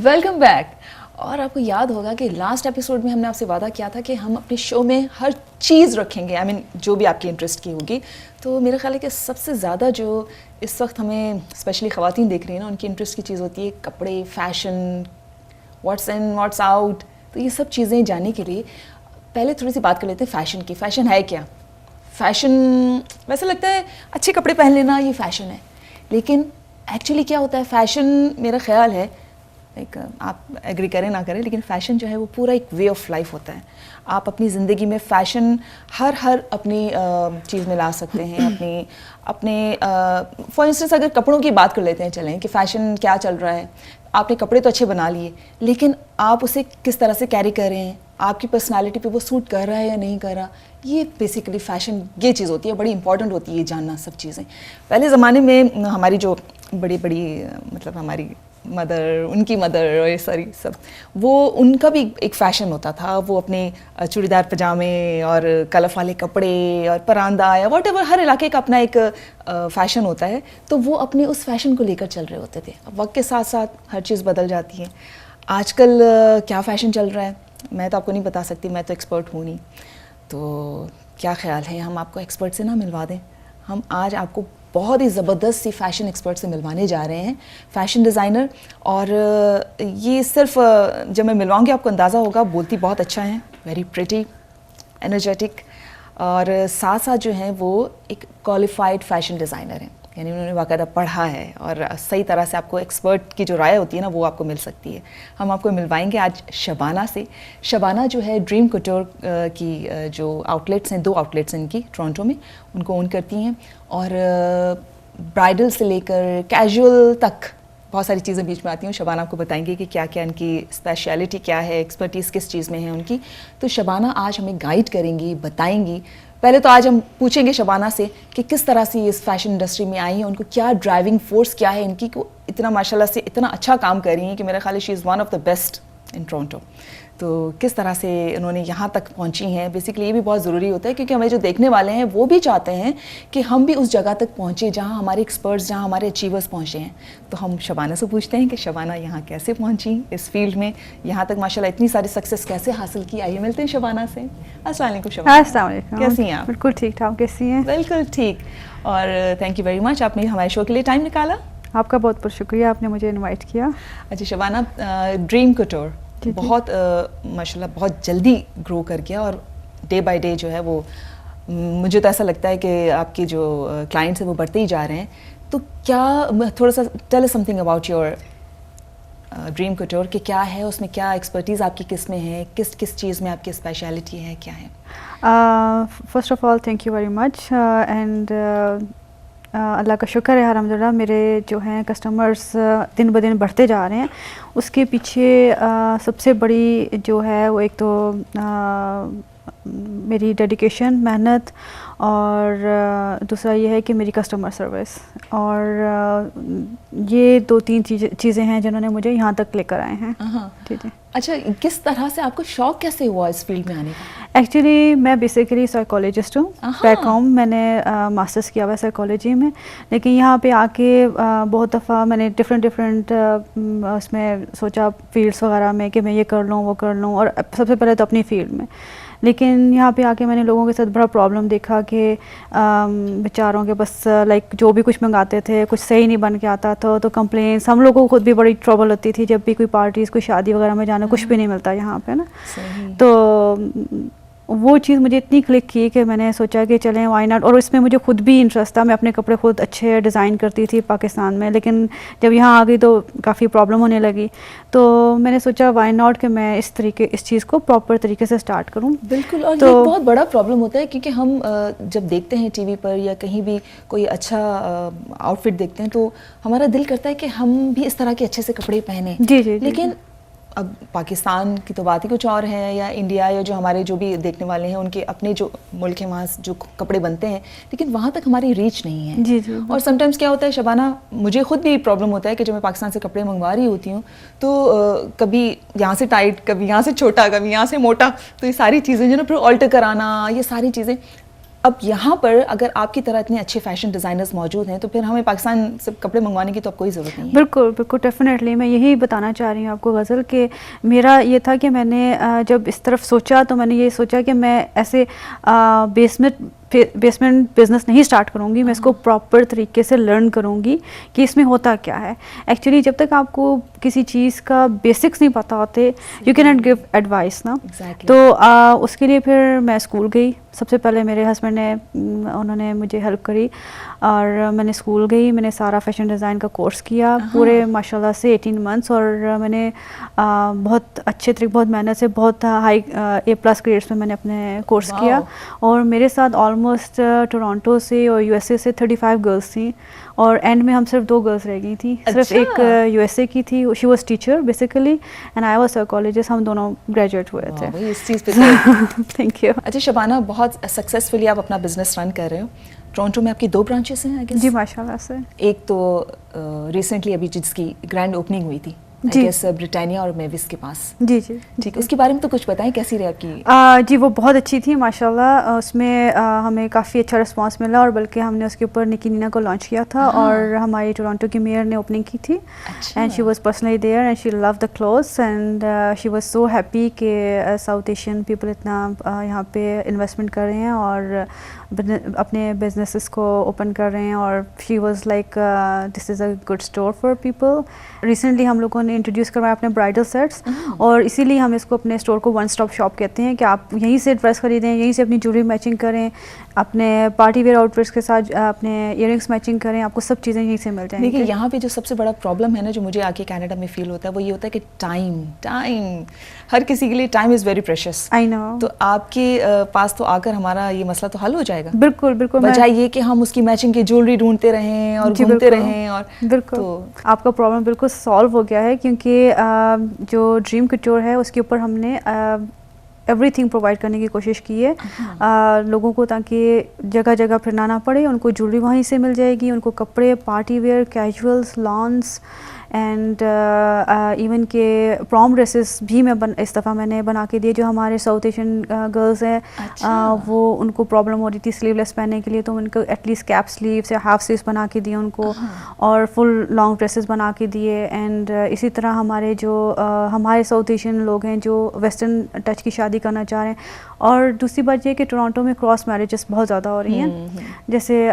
Welcome back. اور آپ کو یاد ہوگا کہ لاسٹ ایپیسوڈ میں ہم نے آپ سے وعدہ کیا تھا کہ ہم اپنے شو میں ہر چیز رکھیں گے, جو بھی آپ کی انٹرسٹ کی ہوگی. تو میرا خیال ہے کہ سب سے زیادہ جو اس وقت ہمیں اسپیشلی خواتین دیکھ رہی ہیں نا, ان کی انٹرسٹ کی چیز ہوتی ہے کپڑے, fashion, what's in what's out. تو یہ سب چیزیں جاننے کے لیے پہلے تھوڑی سی بات کر لیتے ہیں فیشن کی. فیشن ہے کیا؟ فیشن ویسے لگتا ہے اچھے کپڑے پہن لینا یہ فیشن ہے, لیکن ایکچولی کیا ہوتا ہے فیشن؟ میرا خیال ہے ایک, آپ ایگری کریں نہ کریں, لیکن فیشن جو ہے وہ پورا ایک وے آف لائف ہوتا ہے. آپ اپنی زندگی میں فیشن ہر اپنی چیز میں لا سکتے ہیں. اپنے فار انسٹنس اگر کپڑوں کی بات کر لیتے ہیں, چلیں کہ فیشن کیا چل رہا ہے. آپ نے کپڑے تو اچھے بنا لیے, لیکن آپ اسے کس طرح سے کیری کر رہے ہیں, آپ کی پرسنالٹی پہ وہ سوٹ کر رہا ہے یا نہیں کر رہا, یہ بیسیکلی فیشن یہ چیز ہوتی ہے. بڑی امپورٹنٹ ہوتی ہے یہ جاننا سب چیزیں. پہلے زمانے میں ہماری جو بڑی مطلب ہماری مدر, ان کی مدر اور یہ ساری سب, وہ ان کا بھی ایک فیشن ہوتا تھا. وہ اپنے چوڑی دار پجامے اور کلف والے کپڑے اور پراندہ یا واٹ ایور, ہر علاقے کا اپنا ایک فیشن ہوتا ہے. تو وہ اپنے اس فیشن کو لے کر چل رہے ہوتے تھے. اب وقت کے ساتھ ساتھ ہر چیز بدل جاتی ہے. آج کل کیا فیشن چل رہا ہے میں تو آپ کو نہیں بتا سکتی, میں تو ایکسپرٹ ہوں نہیں. تو کیا خیال ہے ہم آپ کو ایکسپرٹ سے نہ ملوا دیں؟ ہم آج آپ کو بہت ہی زبردست سی فیشن ایکسپرٹ سے ملوانے جا رہے ہیں, فیشن ڈیزائنر. اور یہ صرف جب میں ملواؤں گی آپ کو اندازہ ہوگا, بولتی بہت اچھا ہیں, ویری پریٹی, انرجیٹک, اور ساتھ ساتھ جو ہیں وہ ایک کوالیفائڈ فیشن ڈیزائنر ہیں. یعنی انہوں نے باقاعدہ پڑھا ہے اور صحیح طرح سے آپ کو ایکسپرٹ کی جو رائے ہوتی ہے نا وہ آپ کو مل سکتی ہے. ہم آپ کو ملوائیں گے آج شبانہ سے. شبانہ جو ہے ڈریم کوٹور کی جو آؤٹ لیٹس ہیں, 2 آؤٹ لیٹس ہیں ان کی ٹورانٹو میں, ان کو اون کرتی ہیں. اور برائڈل سے لے کر کیجول تک بہت ساری چیزیں بیچ میں آتی ہیں. شبانہ آپ کو بتائیں گے کہ کیا کیا ان کی اسپیشلٹی کیا ہے, ایکسپرٹیز کس چیز میں ہے ان کی. تو شبانہ آج ہمیں گائیڈ کریں گی, بتائیں گی. پہلے تو آج ہم پوچھیں گے شبانہ سے کہ کس طرح سے یہ اس فیشن انڈسٹری میں آئی ہیں, ان کو کیا ڈرائیونگ فورس کیا ہے ان کی, کہ اتنا ماشاءاللہ سے اتنا اچھا کام کر رہی ہیں کہ میرا خیال ہے she is one of the best in Toronto. تو کس طرح سے انہوں نے یہاں تک پہنچی ہیں. بیسکلی یہ بھی بہت ضروری ہوتا ہے کیونکہ ہمیں جو دیکھنے والے ہیں وہ بھی چاہتے ہیں کہ ہم بھی اس جگہ تک پہنچے جہاں ہمارے ایکسپرٹس, جہاں ہمارے اچیورس پہنچے ہیں. تو ہم شبانہ سے پوچھتے ہیں کہ شبانہ یہاں کیسے پہنچی اس فیلڈ میں, یہاں تک ماشاءاللہ اتنی ساری سکسیس کیسے حاصل کی. آئیے ملتے ہیں شبانہ سے. السلام علیکم شبانہ. السلام علیکم. کیسی ہیں آپ؟ بالکل ٹھیک ٹھاک. کیسی ہیں؟ بالکل ٹھیک. اور تھینک یو ویری مچ, آپ نے ہمارے شو کے لیے ٹائم نکالا. آپ کا بہت بہت شکریہ, آپ نے مجھے انوائٹ کیا. اچھا شبانہ, ڈریم کوٹور بہت ماشاءاللہ بہت جلدی گرو کر گیا, اور ڈے بائی ڈے جو ہے وہ مجھے تو ایسا لگتا ہے کہ آپ کے جو کلائنٹس ہیں وہ بڑھتے ہی جا رہے ہیں. تو کیا تھوڑا سا tell us something about your dream couture, کہ کیا ہے اس میں, کیا ایکسپرٹیز آپ کی کس میں ہے, کس چیز میں آپ کی اسپیشلٹی ہے, کیا ہے؟ First of all thank you very much, and اللہ کا شکر ہے الحمدللہ میرے جو ہیں کسٹمرس دن بدن بڑھتے جا رہے ہیں. اس کے پیچھے سب سے بڑی جو ہے وہ ایک تو میری ڈیڈیکیشن, محنت, اور دوسرا یہ ہے کہ میری کسٹمر سروس. اور یہ 2-3 چیزیں ہیں جنہوں نے مجھے یہاں تک لے کر آئے ہیں. جی جی. اچھا, کس طرح سے آپ کو شوق کیسے ہوا اس فیلڈ میں آنے کا؟ ایکچولی میں بیسیکلی سائیکالوجسٹ ہوں. بیک ہوم میں نے ماسٹرس کیا ہوا ہے سائیکالوجی میں, لیکن یہاں پہ آ کے بہت دفعہ میں نے ڈفرینٹ اس میں سوچا فیلڈس وغیرہ میں کہ میں یہ کر لوں وہ کر لوں, اور سب سے پہلے تو اپنی فیلڈ میں. لیکن یہاں پہ آ کے میں نے لوگوں کے ساتھ بڑا پرابلم دیکھا کہ بیچاروں کے بس لائک جو بھی کچھ منگاتے تھے کچھ صحیح نہیں بن کے آتا تھا, تو کمپلینس, ہم لوگوں کو خود بھی بڑی ٹربل ہوتی تھی جب بھی کوئی پارٹیز, کوئی شادی وغیرہ میں جانا, کچھ بھی نہیں ملتا یہاں پہ نا. تو وہ چیز مجھے اتنی کلک کی کہ میں نے سوچا کہ چلیں وائی ناٹ. اور اس میں مجھے خود بھی انٹرسٹ تھا, میں اپنے کپڑے خود اچھے ڈیزائن کرتی تھی پاکستان میں, لیکن جب یہاں آ گئی تو کافی پرابلم ہونے لگی. تو میں نے سوچا وائی ناٹ کہ میں اس چیز کو پراپر طریقے سے اسٹارٹ کروں. بالکل, اور یہ بہت بڑا پرابلم ہوتا ہے کیونکہ ہم جب دیکھتے ہیں ٹی وی پر یا کہیں بھی کوئی اچھا آؤٹ فٹ دیکھتے ہیں تو ہمارا دل کرتا ہے کہ ہم بھی اس طرح کے اچھے سے کپڑے پہنیں. جی جی. لیکن اب پاکستان کی تو بات ہی کچھ اور ہے, یا انڈیا, یا جو ہمارے جو بھی دیکھنے والے ہیں ان کے اپنے جو ملک ہیں وہاں جو کپڑے بنتے ہیں, لیکن وہاں تک ہماری ریچ نہیں ہے. جی جی. اور سم ٹائمس کیا ہوتا ہے شبانہ, مجھے خود بھی پرابلم ہوتا ہے کہ جب میں پاکستان سے کپڑے منگوا رہی ہوتی ہوں تو کبھی یہاں سے ٹائٹ, کبھی یہاں سے چھوٹا, کبھی یہاں سے موٹا, تو یہ ساری چیزیں جو نا پھر آلٹر کرانا, یہ ساری چیزیں. اب یہاں پر اگر آپ کی طرح اتنے اچھے فیشن ڈیزائنرز موجود ہیں تو پھر ہمیں پاکستان سے کپڑے منگوانے کی تو اب کوئی ضرورت نہیں ہے. بالکل بالکل ڈیفینیٹلی میں یہی بتانا چاہ رہی ہوں آپ کو غزل کہ میرا یہ تھا کہ میں نے جب اس طرف سوچا تو میں نے یہ سوچا کہ میں ایسے بیسمنٹ بزنس نہیں اسٹارٹ کروں گی, میں اس کو پراپر طریقے سے لرن کروں گی کہ اس میں ہوتا کیا ہے. ایکچولی جب تک آپ کو کسی چیز کا بیسکس نہیں پتہ ہوتے یو کی ناٹ گیو ایڈوائس نا. تو اس کے لیے پھر میں اسکول گئی. سب سے پہلے میرے ہسبینڈ نے انہوں نے مجھے ہیلپ کری اور میں نے اسکول گئی, میں نے سارا فیشن ڈیزائن کا کورس کیا پورے ماشاء اللہ سے 18 months, اور میں نے بہت اچھے طریقے بہت محنت سے بہت ہائی A+ گریڈس میں نے اپنے کورس کیا. اور میرے ساتھ آلموسٹ ٹورانٹو سے اور USA سے 35 گرلس تھیں, اور اینڈ میں ہم صرف 2 گرلس رہ گئی تھیں. صرف ایک USA کی تھی, she was teacher basically and I was psychologist. ہم دونوں گریجویٹ ہوئے تھے. اس چیز پہ تھینک یو. اچھا شبانہ, بہت سکسیزفلی آپ اپنا بزنس رن کر رہے ہو. ٹورنٹو میں آپ کی 2 برانچز ہیں آئی گیس. جی ماشاء اللہ سے. ایک تو ریسنٹلی ابھی جس کی گرینڈ اوپننگ ہوئی تھی جی برٹانیہ اور میوس کے پاس. جی جی ٹھیک ہے, اس کے بارے میں تو کچھ بتائیں, کیسی رہی آپ کی؟ جی وہ بہت اچھی تھی ماشاء اللہ. اس میں ہمیں کافی اچھا رسپانس ملا, اور بلکہ ہم نے اس کے اوپر نکی نینا کو لانچ کیا تھا, اور ہماری ٹورانٹو کی میئر نے اوپننگ کی تھی, and she was personally there and she love the clothes and she was so happy کہ ساؤتھ ایشین پیپل اتنا یہاں پہ انویسٹمنٹ کر رہے ہیں اور اپنے بزنسز کو اوپن کر رہے ہیں, اور she was like this is a good store for people. Recently ہم لوگوں نے انٹروڈیوس کروایا اپنے برائڈل سیٹس, اور اسی لیے ہم اس کو اپنے اسٹور کو 1 اسٹاپ شاپ کہتے ہیں کہ آپ یہیں سے ڈریس خریدیں, یہیں سے اپنی جویلری میچنگ کریں, اپنے پارٹی ویئر آؤٹ فٹس کے ساتھ اپنے ایئر رنگس میچنگ کریں, آپ کو سب چیزیں یہیں سے مل جائیں گی. دیکھیے یہاں پہ جو سب سے بڑا پرابلم ہے نا, جو مجھے آ کے کینیڈا میں فیل ہوتا ہے, وہ یہ ہوتا ہے کہ ٹائم ہر کسی کے لیے ٹائم از ویری پریشیس. آئی نو. تو آپ کے پاس تو آ کر ہمارا یہ مسئلہ تو حل ہو جائے گا. بالکل بالکل. بجائے یہ کہ ہم اس کی میچنگ کی جویلری ڈھونڈتے رہیں اور گھومتے رہیں. اور بالکل آپ کا پرابلم بالکل سالو ہو گیا ہے, کیونکہ جو ڈریم کٹور ہے اس کے اوپر ہم نے ایوری تھنگ پرووائڈ کرنے کی کوشش کی ہے لوگوں کو, تاکہ جگہ جگہ پھرنا نہ پڑے. ان کو جویلری وہیں سے مل جائے گی, ان کو کپڑے, party wear, کیجولس, lance, and even کہ پروم ڈریسز بھی میں اس دفعہ میں نے بنا کے دیے. جو ہمارے ساؤتھ ایشین گرلز ہیں وہ ان کو پرابلم ہو رہی تھی سلیو لیس پہننے کے لیے, تو ان کو ایٹ لیسٹ کیپ سلیوز یا ہاف سلیوز بنا کے دیے ان کو, اور فل لانگ ڈریسز بنا کے دیے. اینڈ اسی طرح ہمارے جو ہمارے ساؤتھ ایشین لوگ ہیں جو ویسٹرن ٹچ کی شادی کرنا چاہ رہے ہیں. اور دوسری بات یہ کہ ٹورانٹو میں کراس میرجز بہت زیادہ ہو رہی ہیں, جیسے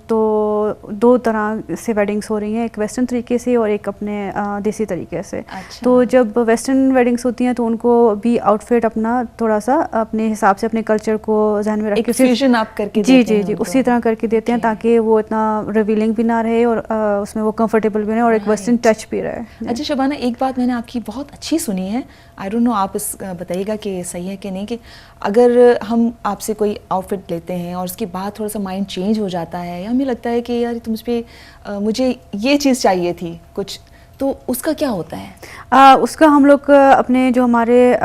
تو 2 طرح سے ویڈنگس ہو رہی ہیں, ایک ویسٹرن طریقے سے اور ایک اپنے دیسی طریقے سے. تو جب ویسٹرن ویڈنگس ہوتی ہیں تو ان کو بھی آؤٹ فٹ اپنا تھوڑا سا اپنے حساب سے اپنے کلچر کو ذہن میں رکھ کے فیوژن آپ کر کے جی اسی طرح کر کے دیتے ہیں, تاکہ وہ اتنا ریویلنگ بھی نہ رہے اور اس میں وہ کمفرٹیبل بھی رہے اور ایک ویسٹرن ٹچ بھی رہے. اچھا شبانہ, ایک بات میں نے آپ کی بہت اچھی سنی ہے, آئی ڈونٹ نو آپ اس بتائیے گا کہ صحیح ہے کہ نہیں, کہ اگر ہم آپ سے کوئی آؤٹ فٹ لیتے ہیں اور اس کے بعد تھوڑا سا مائنڈ چینج ہو جاتا ہے, یا ہمیں لگتا ہے کہ یار تم اس پہ مجھے یہ چیز چاہیے تھی کچھ, تو اس کا کیا ہوتا ہے؟ اس کا ہم لوگ اپنے جو ہمارے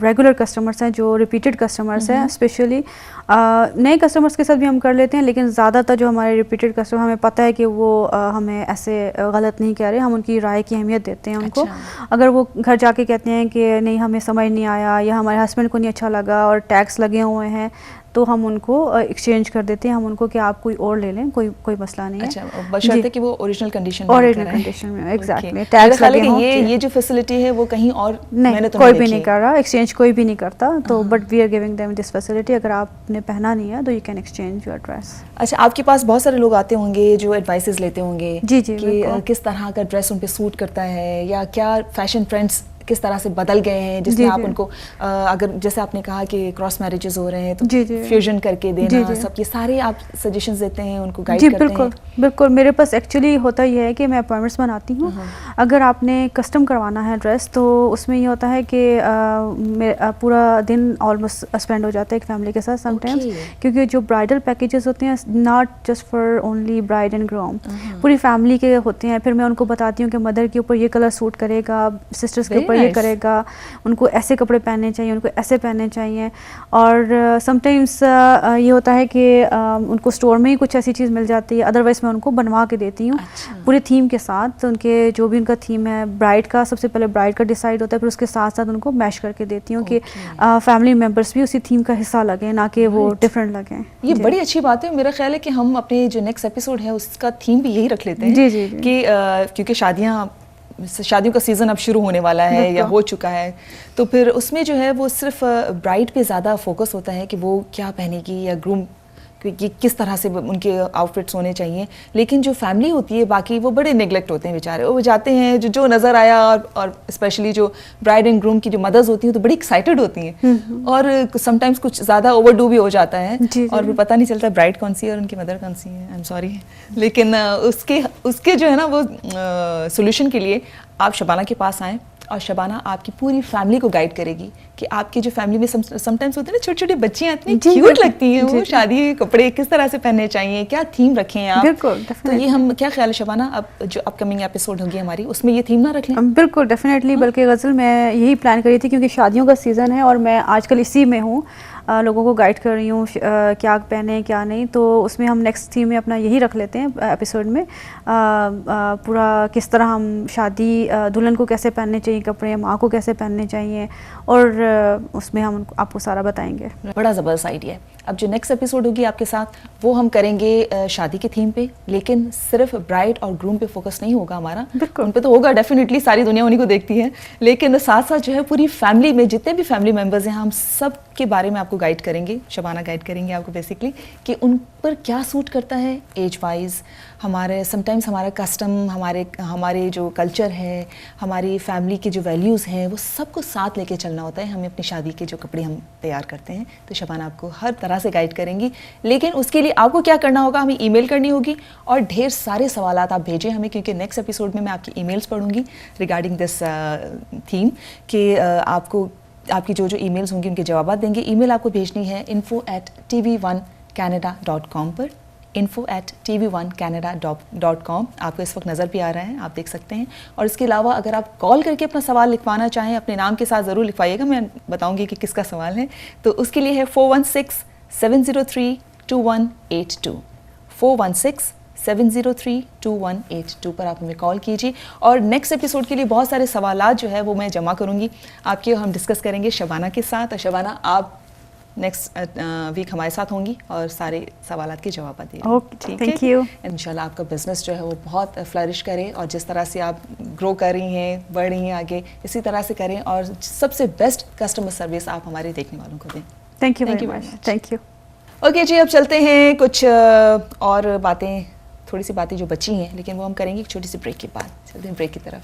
ریگولر کسٹمرس ہیں, جو ریپیٹڈ کسٹمرس ہیں, اسپیشلی نئے کسٹمرس کے ساتھ بھی ہم کر لیتے ہیں, لیکن زیادہ تر جو ہمارے ریپیٹڈ کسٹمر ہمیں پتہ ہے کہ وہ ہمیں ایسے غلط نہیں کہہ رہے, ہم ان کی رائے کی اہمیت دیتے ہیں ان کو. اگر وہ گھر جا کے کہتے ہیں کہ نہیں ہمیں سمجھ نہیں آیا, یا ہمارے ہسبینڈ کو نہیں اچھا لگا اور ٹیکس لگے ہوئے ہیں, تو ہم ان کو ایکسچینج کر دیتے ہیں, ہم ان کو کہ آپ کوئی اور لے لیں, کوئی مسئلہ نہیں ہے. اچھا, بشرطے کہ وہ اوریجنل کنڈیشن میں ایگزیکٹلی ٹیکس لگے ہوں. یہ جو فیسلٹی ہے وہ کہیں اور نہیں, کوئی بھی نہیں کر رہا, ایکسچینج کوئی بھی نہیں کرتا. تو but we are giving them this facility, اگر آپ نے پہنا نہیں ہے تو you can exchange your dress. اچھا, آپ کے پاس بہت سارے لوگ آتے ہوں گے جو ایڈوائسز لیتے ہوں گے جی کہ کس طرح کا ڈریس ان پہ سوٹ کرتا ہے, یا کیا فیشن ٹرینڈس کس طرح سے بدل گئے ہیں, جس میں آپ ان کو اگر جیسے آپ نے کہا کہ کراس میرجز ہو رہے ہیں تو فیوژن کر کے دینا, سب یہ سارے آپ سجیشنز دیتے ہیں, ان کو گائیڈ کرتے ہیں. بالکل. میرے پاس ایکچولی ہوتا یہ ہے کہ میں اپوائنٹمنٹس بناتی ہوں. اگر آپ نے کسٹم کروانا ہے ڈریس تو اس میں یہ ہوتا ہے کہ پورا دن آلموسٹ اسپینڈ ہو جاتا ہے ایک فیملی کے ساتھ سم ٹائمس, کیونکہ جو برائڈل پیکیجز ہوتے ہیں not just for only bride and groom, پوری فیملی کے ہوتے ہیں. پھر میں ان کو بتاتی ہوں کہ مدر کے اوپر یہ کلر سوٹ کرے گا, سسٹرس کے اوپر یہ کرے گا, ان کو ایسے کپڑے پہننے چاہیے, ان کو ایسے پہننے چاہیے. اور سم ٹائمس یہ ہوتا ہے کہ ان کو اسٹور میں ہی کچھ ایسی چیز مل جاتی ہے, ادروائز میں ان کو بنوا کے دیتی ہوں پورے تھیم کے ساتھ, ان کے جو بھی ان کا تھیم ہے برائڈ کا. سب سے پہلے برائڈ کا ڈیسائیڈ ہوتا ہے, پھر اس کے ساتھ ساتھ ان کو میش کر کے دیتی ہوں کہ فیملی ممبرس بھی اسی تھیم کا حصہ لگیں, نہ کہ وہ ڈفرینٹ لگیں. یہ بڑی اچھی بات ہے. میرا خیال ہے کہ ہم اپنے جو نیکسٹ ایپیسوڈ ہے اس کا تھیم بھی یہی رکھ لیتے ہیں. جی جی کہ کیونکہ شادیوں کا سیزن اب شروع ہونے والا ہے یا ہو چکا ہے, تو پھر اس میں جو ہے وہ صرف برائڈ پہ زیادہ فوکس ہوتا ہے کہ وہ کیا پہنے گی یا گروم کس طرح سے ان کے آؤٹ فٹس ہونے چاہیے. لیکن جو فیملی ہوتی ہے باقی وہ بڑے نیگلیکٹ ہوتے ہیں بیچارے. وہ جاتے ہیں جو نظر آیا, اور اسپیشلی جو برائڈ اینڈ گروم کی جو مدرز ہوتی ہیں تو بڑی ایکسائٹیڈ ہوتی ہیں, اور سم ٹائمس کچھ زیادہ اوور ڈو بھی ہو جاتا ہے, اور پھر پتہ نہیں چلتا برائڈ کون سی ہے اور ان کی مدر کون سی ہے. I am sorry. لیکن اس کے جو ہے نا وہ سولوشن کے لیے آپ شبانہ کے پاس آئیں, اور شبانہ آپ کی پوری فیملی کو گائیڈ کرے گی کہ آپ کی جو فیملی میں سم ٹائمس ہوتے ہیں نا چھوٹی چھوٹی بچیاں اتنی کیوٹ لگتی ہیں, وہ شادی کے کپڑے کس طرح سے پہننے چاہیے, کیا تھیم رکھیں آپ. بالکل. تو یہ ہم کیا خیال ہے شبانہ اب جو اپ کمنگ ایپیسوڈ ہوگی ہماری اس میں یہ تھیم نہ رکھ لیں؟ بالکل ڈیفینیٹلی. بلکہ غزل میں یہی پلان کری تھی کیونکہ شادیوں کا سیزن ہے اور میں آج کل اسی میں ہوں, لوگوں کو گائیڈ کر رہی ہوں کیا پہنیں کیا نہیں. تو اس میں ہم نیکسٹ تھیم میں اپنا یہی رکھ لیتے ہیں ایپیسوڈ میں, پورا کس طرح ہم شادی دلہن کو کیسے پہننے چاہیے کپڑے, ماں کو کیسے پہننے چاہیے, اور اس میں ہم آپ کو سارا بتائیں گے. بڑا زبردست آئیڈیا ہے. اب جو نیکسٹ ایپیسوڈ ہوگی آپ کے ساتھ وہ ہم کریں گے شادی کے تھیم پہ, لیکن صرف برائڈ اور گروم پہ فوکس نہیں ہوگا ہمارا. ان پہ تو ہوگا ڈیفینیٹلی, ساری دنیا انہیں کو دیکھتی ہے, لیکن ساتھ ساتھ جو ہے پوری فیملی میں جتنے بھی فیملی ممبرز ہیں ہم سب کے بارے میں آپ کو گائیڈ کریں گے. شبانہ گائیڈ کریں گے آپ کو بیسکلی کہ ان پر کیا سوٹ کرتا ہے ایج وائز. ہمارے سم ٹائمس ہمارا کسٹم, ہمارے جو کلچر ہے, ہماری فیملی کے جو ویلیوز ہیں, وہ سب کو ساتھ لے کے چلنا ہوتا ہے ہمیں اپنی شادی کے جو کپڑے ہم تیار کرتے ہیں. تو شبانہ آپ کو ہر طرح سے گائیڈ کریں گی, لیکن اس کے لیے آپ کو کیا کرنا ہوگا, ہمیں ای میل کرنی ہوگی اور ڈھیر سارے سوالات آپ بھیجیں ہمیں, کیونکہ نیکسٹ ایپیسوڈ میں آپ کی ای میلس پڑھوں گی ریگارڈنگ دس تھیم, کہ آپ کی جو ای میلز ہوں گی ان کے جوابات دیں گے. ای میل آپ کو بھیجنی ہے info@tv1canada.com پر, info@tv1canada.com. آپ کو اس وقت نظر بھی آ رہا ہے, آپ دیکھ سکتے ہیں. اور اس کے علاوہ اگر آپ کال کر کے اپنا سوال لکھوانا چاہیں اپنے نام کے ساتھ ضرور لکھوائیے گا, میں بتاؤں گی کہ کس کا سوال ہے. تو اس کے لیے ہے 416-703-2182, 416-703-2182 پر آپ ہمیں کال کیجیے. اور نیکسٹ ایپیسوڈ کے لیے بہت سارے سوالات جو ہے وہ میں جمع کروں گی آپ کے, ہم ڈسکس کریں گے شبانہ کے ساتھ. اور شبانہ آپ نیکسٹ ویک ہمارے ساتھ ہوں گی اور سارے سوالات کے جوابات دیں. Thank you. انشاءاللہ آپ کا بزنس جو ہے وہ بہت فلرش کرے, اور جس طرح سے آپ گرو کر رہی ہیں, بڑھ رہی ہیں آگے, اسی طرح سے کریں, اور سب سے بیسٹ کسٹمر سروس آپ ہمارے دیکھنے والوں کو دیں. Thank you very much. Thank you. Okay جی, اب چلتے ہیں کچھ اور باتیں, تھوڑی سی باتیں جو بچی ہیں لیکن وہ ہم کریں گے ایک چھوٹی سی بریک کے بعد. چلتے ہیں بریک کی طرف.